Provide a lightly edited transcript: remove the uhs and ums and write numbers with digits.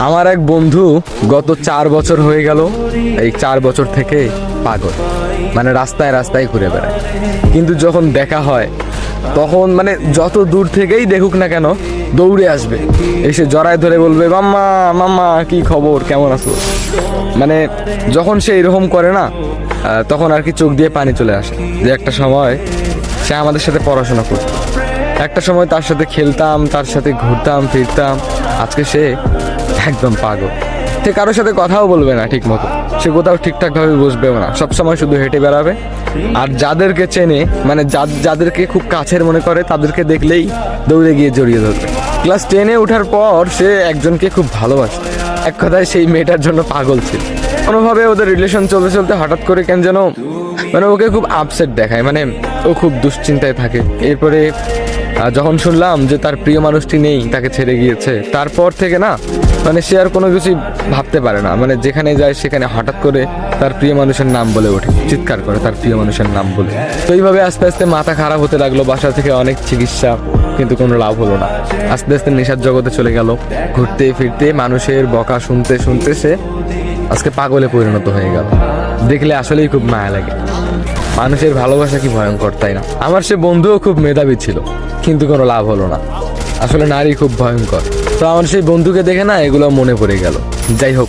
আমার এক বন্ধু গত 4 বছর হয়ে গেল, এই 4 বছর থেকে পাগল, মানে রাস্তায় রাস্তায় ঘুরে বেড়ায়। কিন্তু যখন দেখা হয় তখন মানে যত দূর থেকেই দেখুক না কেন দৌড়ে আসবে, এসে জড়ায় ধরে বলবে মাম্মা মাম্মা কি খবর, কেমন আছো। মানে যখন সে এরকম করে না তখন আর কি চোখ দিয়ে পানি চলে আসে যে একটা সময় সে আমাদের সাথে পড়াশোনা করতো, একটা সময় তার সাথে খেলতাম, তার সাথে ঘুরতাম ফিরতাম। আজকে সে একদম পাগল। সে কারোর সাথে কথাও বলবে না ঠিক মতো, সে কোথাও ঠিকঠাকভাবে বসবেও না, সবসময় শুধু হেঁটে বেড়াবে। আর যাদেরকে চেনে মানে যাদেরকে খুব কাছের মনে করে তাদেরকে দেখলেই দৌড়ে গিয়ে জড়িয়ে ধরবে। ক্লাস 10-এ ওঠার পর সে একজনকে খুব ভালোবাসে, এক কথায় সেই মেয়েটার জন্য পাগল ছিল। কোনোভাবে ওদের রিলেশন চলতে চলতে হঠাৎ করে কেন যেন মানে ওকে খুব আপসেট দেখায়, মানে ও খুব দুশ্চিন্তায় থাকে। এরপরে যখন শুনলাম যে তার প্রিয় মানুষটি নেই, তাকে ছেড়ে গিয়েছে, তারপর থেকে না মানে সে আর কোনো কিছুই ভাবতে পারে না। মানে যেখানে যায় সেখানে হঠাৎ করে তার প্রিয় মানুষের নাম বলে ওঠে, চিৎকার করে তার প্রিয় মানুষের নাম বলে। তো এইভাবে আস্তে আস্তে মাথা খারাপ হতে লাগলো, বাসা থেকে অনেক চিকিৎসা, কিন্তু কোনো লাভ হলো না। আস্তে আস্তে নেশার জগতে চলে গেল, ঘুরতে ফিরতে মানুষের বকা শুনতে শুনতে সে আজকে পাগলে পরিণত হয়ে গেল। দেখলে আসলেই খুব মায়া লাগে, মানুষের ভালোবাসা কি ভয়ঙ্কর, তাই না? আমার সে বন্ধুও খুব মেধাবী ছিল, কিন্তু কোনো লাভ হলো না। আসলে নারী খুব ভয়ঙ্কর। তো আমার সেই বন্ধুকে দেখে না এগুলো মনে পড়ে গেল। যাই হোক,